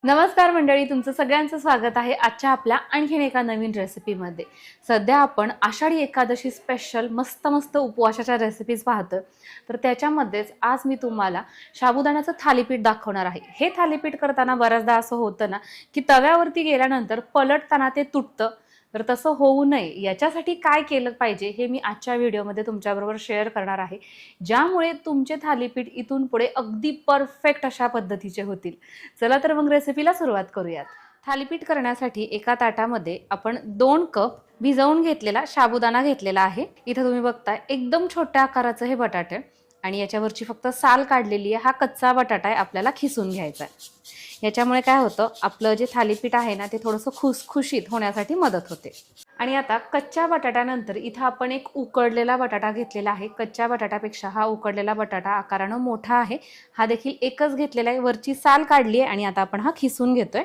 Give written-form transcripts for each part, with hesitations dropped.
नमस्कार मंडळी, तुमचं सगळ्यांचं स्वागत आहे आजच्या आपल्या आणखीन एका नवीन रेसिपीमध्ये। सध्या आपण आषाढी एकादशी स्पेशल मस्त मस्त उपवासाच्या रेसिपीज पाहतो। तर त्याच्यामध्येच आज मी तुम्हाला साबुदाण्याचं थालीपीठ दाखवणार आहे। हे थालीपीठ करताना बऱ्याचदा असं होतं ना की तव्यावरती गेल्यानंतर पलटताना ते तुटतं। तर तसं होऊ नये याच्यासाठी काय केलं पाहिजे हे मी आजच्या व्हिडिओमध्ये तुमच्याबरोबर शेअर करणार आहे, ज्यामुळे तुमचे थालीपीठ इथून पुढे अगदी परफेक्ट अशा पद्धतीचे होतील। चला तर मग रेसिपीला सुरुवात करूयात। थालीपीठ करण्यासाठी एका ताटामध्ये आपण 2 कप भिजवून घेतलेला साबुदाणा घेतलेला आहे। इथे तुम्ही बघताय एकदम छोट्या आकाराचं हे बटाटे आणि याच्यावरची फक्त साल काढलेली आहे। हा कच्चा बटाटा आहे, आपल्याला खिसून घ्यायचा आहे। याच्यामुळे काय होतं, आपलं जे थालीपीठ आहे ना ते थोडंसं खुसखुशीत होण्यासाठी मदत होते। आणि आता कच्च्या बटाट्यानंतर इथं आपण एक उकडलेला बटाटा घेतलेला आहे। कच्च्या बटाट्यापेक्षा हा उकडलेला बटाटा आकारानं मोठा आहे। हा देखील एकच घेतलेला आहे, वरची साल काढली आहे आणि आता आपण हा खिसून घेतोय।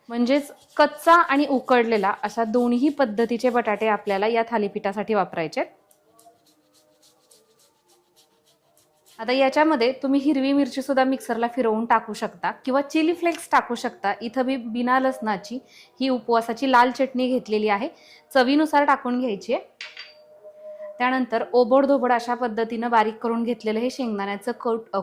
म्हणजेच कच्चा आणि उकडलेला अशा दोन्ही पद्धतीचे बटाटे आपल्याला या थालीपीठासाठी वापरायचे आहेत। आता याच्यामध्ये तुम्ही हिरवी मिरची सुद्धा मिक्सरला फिरवून टाकू शकता किंवा चिली फ्लेक्स टाकू शकता। इथं मी बिना लसणाची ही उपवासाची लाल चटणी घेतलेली आहे, चवीनुसार टाकून घ्यायची आहे। त्यानंतर ओबडधोबड अशा पद्धतीने बारीक करून घेतलेलं हे शेंगदाण्याचं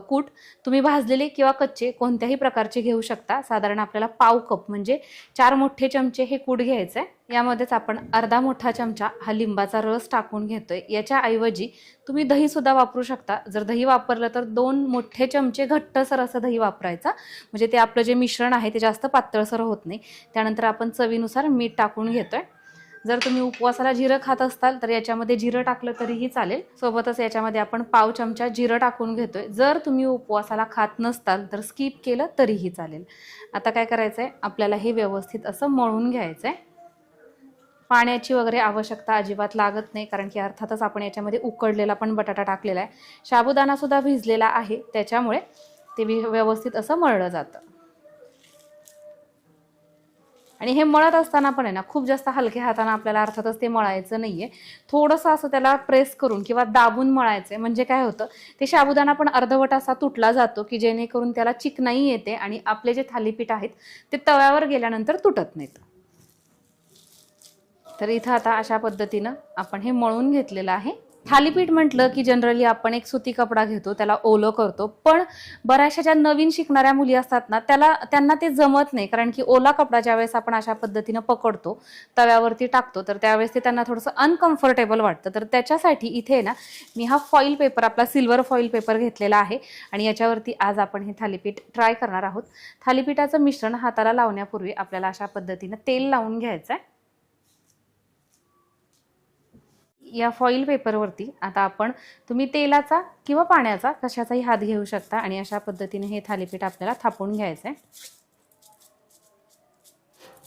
कूट तुम्ही भाजलेले किंवा कच्चे कोणत्याही प्रकारचे घेऊ शकता। साधारण आपल्याला पाव कप म्हणजे 4 मोठे चमचे हे कूट घ्यायचं आहे। यामध्येच आपण अर्धा मोठा चमचा हा लिंबाचा रस टाकून घेतोय। याच्या ऐवजी तुम्ही दही सुद्धा वापरू शकता। जर दही वापरलं तर 2 मोठे चमचे घट्टसर असं दही वापरायचं, म्हणजे ते आपलं जे मिश्रण आहे ते जास्त पातळसर होत नाही। त्यानंतर आपण चवीनुसार मीठ टाकून घेतोय। जर तुम्ही उपवासाला जिरं खात असताल तर याच्यामध्ये जिरं टाकलं तरीही चालेल। सोबतच याच्यामध्ये आपण पाव चमचा जिरं टाकून घेतोय। जर तुम्ही उपवासाला खात नसताल तर स्किप केलं तरीही चालेल। आता काय करायचंय, आपल्याला हे व्यवस्थित असं मळून घ्यायचंय। पाण्याची वगैरे आवश्यकता अजिबात लागत नाही, कारण की अर्थातच आपण याच्यामध्ये उकडलेला पण बटाटा टाकलेला आहे, साबुदाणा सुद्धा भिजलेला आहे, त्याच्यामुळे ते व्यवस्थित असं मळलं जातं। आणि हे मळत असताना पण आहे ना खूप जास्त हलक्या हाताने आपल्याला अर्थातच ते मळायचं नाहीये। थोडंसं असं त्याला प्रेस करून किंवा दाबून मळायचंय, म्हणजे काय होतं, ते साबुदाणा पण अर्धवट असा तुटला जातो की जेणेकरून त्याला चिकनाई येते आणि आपले जे थालीपीठ आहेत ते तव्यावर गेल्यानंतर तुटत नाहीत। तर इथं आता अशा पद्धतीनं आपण हे मळून घेतलेलं आहे। थालीपीठ म्हटलं की जनरली आपण एक सुती कपडा घेतो, त्याला ओलं करतो, पण बऱ्याचशा ज्या नवीन शिकणाऱ्या मुली असतात ना त्यांना ते जमत नाही, कारण की ओला कपडा ज्यावेळेस आपण अशा पद्धतीनं पकडतो, तव्यावरती टाकतो, तर त्यावेळेस ते त्यांना थोडंसं अनकम्फर्टेबल वाटतं। तर त्याच्यासाठी इथे ना मी हा फॉईल पेपर, आपला सिल्वर फॉईल पेपर घेतलेला आहे आणि याच्यावरती आज आपण हे थालीपीठ ट्राय करणार आहोत। थालीपीठाचं मिश्रण हाताला लावण्यापूर्वी आपल्याला अशा पद्धतीनं तेल लावून घ्यायचं आहे। या फॉईल पेपरवरती आता तुम्ही तेलाचा किंवा पाण्याचा कशाचाही हात घेऊ शकता आणि अशा पद्धतीने हे थालीपीठ आपल्याला थापून घ्यायचं आहे।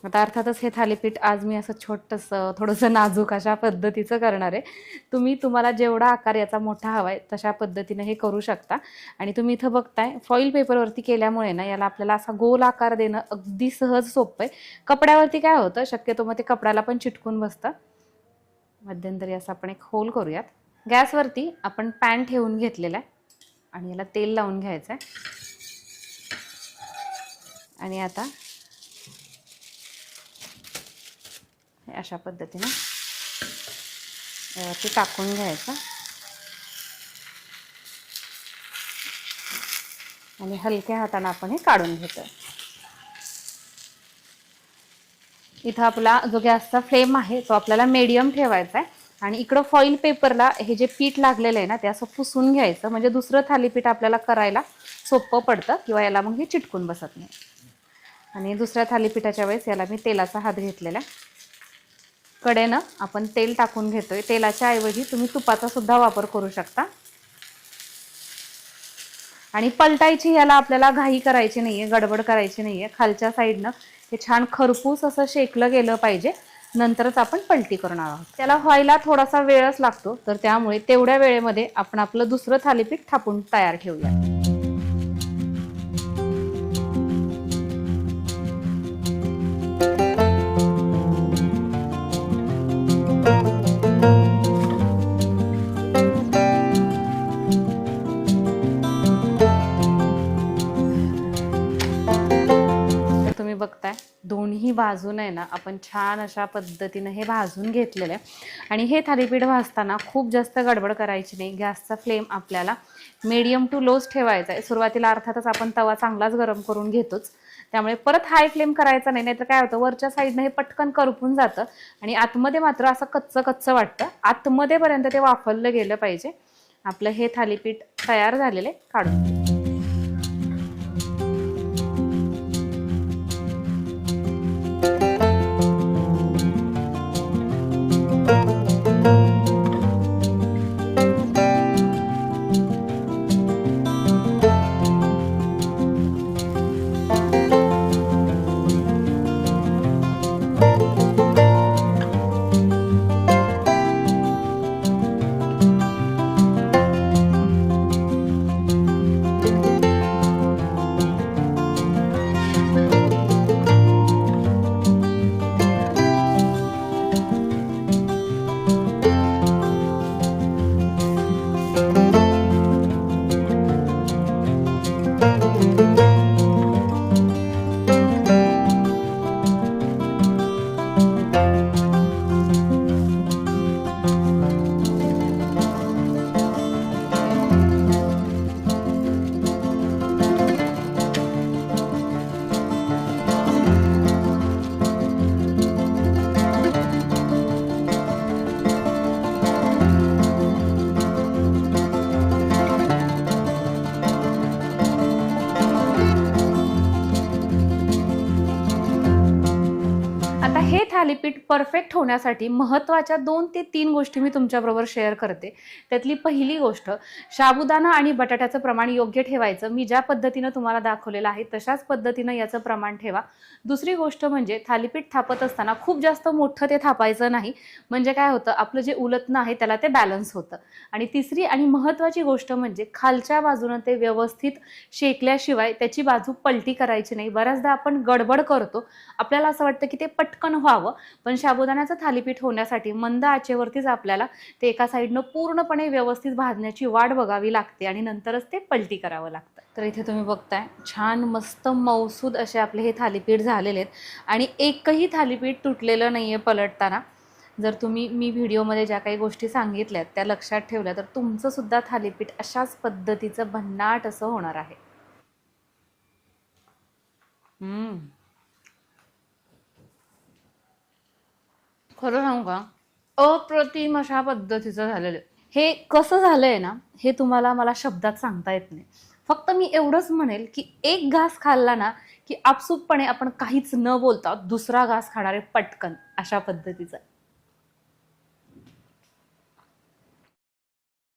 आता अर्थातच हे थालीपीठ आज मी असं छोटंसं थोडंसं नाजूक अशा पद्धतीचं करणार आहे। तुम्हाला जेवढा आकार याचा मोठा हवा आहे तशा पद्धतीने हे करू शकता। आणि तुम्ही इथं बघताय फॉईल पेपरवरती केल्यामुळे ना याला आपल्याला असा गोल आकार देणं अगदी सहज सोपं आहे। कपड्यावरती काय होतं, शक्यतो मग ते कपड्याला पण चिटकून बसतं। मध्यंतरी असं आपण एक होल करूयात। गॅसवरती आपण पॅन ठेवून घेतलेला आहे आणि याला तेल लावून घ्यायचं आहे। आणि आता अशा पद्धतीने यावरती टाकून घ्यायचं आणि हलक्या हाताने आपण हे काढून घेतोय। इथं आपला जो गॅसचा फ्लेम आहे तो आपल्याला मीडियम ठेवायचा आहे आणि इकडं फॉईल पेपरला हे जे पीठ लागलेलं आहे ना ते असं पुसून घ्यायचं, म्हणजे दुसरं थालीपीठ आपल्याला करायला सोपं पडतं किंवा याला मग हे चिटकून बसत नाही। आणि दुसऱ्या थालीपीठाच्या वेळेस याला मी तेलाचा हात घेतलेला आहे। कडेनं आपण तेल टाकून घेतोय। तेलाच्या ऐवजी तुम्ही तुपाचा सुद्धा वापर करू शकता। आणि पलटायची याला आपल्याला घाई करायची नाहीये, गडबड करायची नाहीये। खालच्या साईडनं हे छान खरपूस असं शेकलं गेलं पाहिजे, नंतरच आपण पलटी करणार आहोत। त्याला व्हायला थोडासा वेळच लागतो, तर त्यामुळे तेवढ्या वेळेमध्ये आपण आपलं दुसरं थालीपीठ थापून तयार ठेवूया। बघताय दोन्ही बाजूने ना आपण छान अशा पद्धतीने हे भाजून घेतलेलं आहे। आणि हे थालीपीठ भाजताना खूप जास्त गडबड करायची नाही। गॅसचा फ्लेम आपल्याला मीडियम टू लोच ठेवायचा आहे। सुरुवातीला अर्थातच आपण तवा चांगलाच गरम करून घेतोच, त्यामुळे परत हाय फ्लेम करायचा नाही, नाहीतर काय होतं वरच्या साईडने हे पटकन करपून जातं आणि आतमध्ये मात्र असं कच्चं कच्चं वाटतं। आतमध्ये पर्यंत ते वाफवलं गेलं पाहिजे। आपलं हे थालीपीठ तयार झालेले काढून हे थालीपीठ परफेक्ट होण्यासाठी महत्त्वाच्या 2 ते 3 गोष्टी मी तुमच्याबरोबर शेअर करते। त्यातली पहिली गोष्ट, साबुदाणा आणि बटाट्याचं प्रमाण योग्य ठेवायचं। मी ज्या पद्धतीनं तुम्हाला दाखवलेलं आहे तशाच पद्धतीनं याचं प्रमाण ठेवा। दुसरी गोष्ट म्हणजे थालीपीठ थापत असताना खूप जास्त मोठं ते थापायचं नाही, म्हणजे काय होतं आपलं जे उलटणं आहे त्याला ते बॅलन्स होतं। आणि तिसरी आणि महत्त्वाची गोष्ट म्हणजे खालच्या बाजूनं ते व्यवस्थित शेकल्याशिवाय त्याची बाजू पलटी करायची नाही। बऱ्याचदा आपण गडबड करतो, आपल्याला असं वाटतं की ते पटकन व्हावं, पण साबुदाण्याचं थालीपीठ होण्यासाठी मंद आचेवरतीच आपल्याला ते एका साईडनं पूर्णपणे व्यवस्थित भाजण्याची वाट बघावी लागते आणि नंतरच ते पलटी करावं लागतं। तर इथे तुम्ही बघताय छान मस्त मौसूद असे आपले हे थालीपीठ झालेले आहेत आणि एकही थालीपीठ तुटलेलं नाहीये पलटताना। जर तुम्ही मी व्हिडिओमध्ये ज्या काही गोष्टी सांगितल्यात त्या लक्षात ठेवल्या तर तुमचं सुद्धा थालीपीठ अशाच पद्धतीचं भन्नाट असं होणार आहे। खरं सांगू का, अप्रतिम अशा पद्धतीचं झालेलं हे कसं झालंय ना, हे तुम्हाला मला शब्दात सांगता येत नाही। फक्त मी एवढंच म्हणेल की एक घास खाल्ला ना की आपसुकपणे आपण काहीच न बोलता दुसरा घास खाणारे पटकन, अशा पद्धतीचं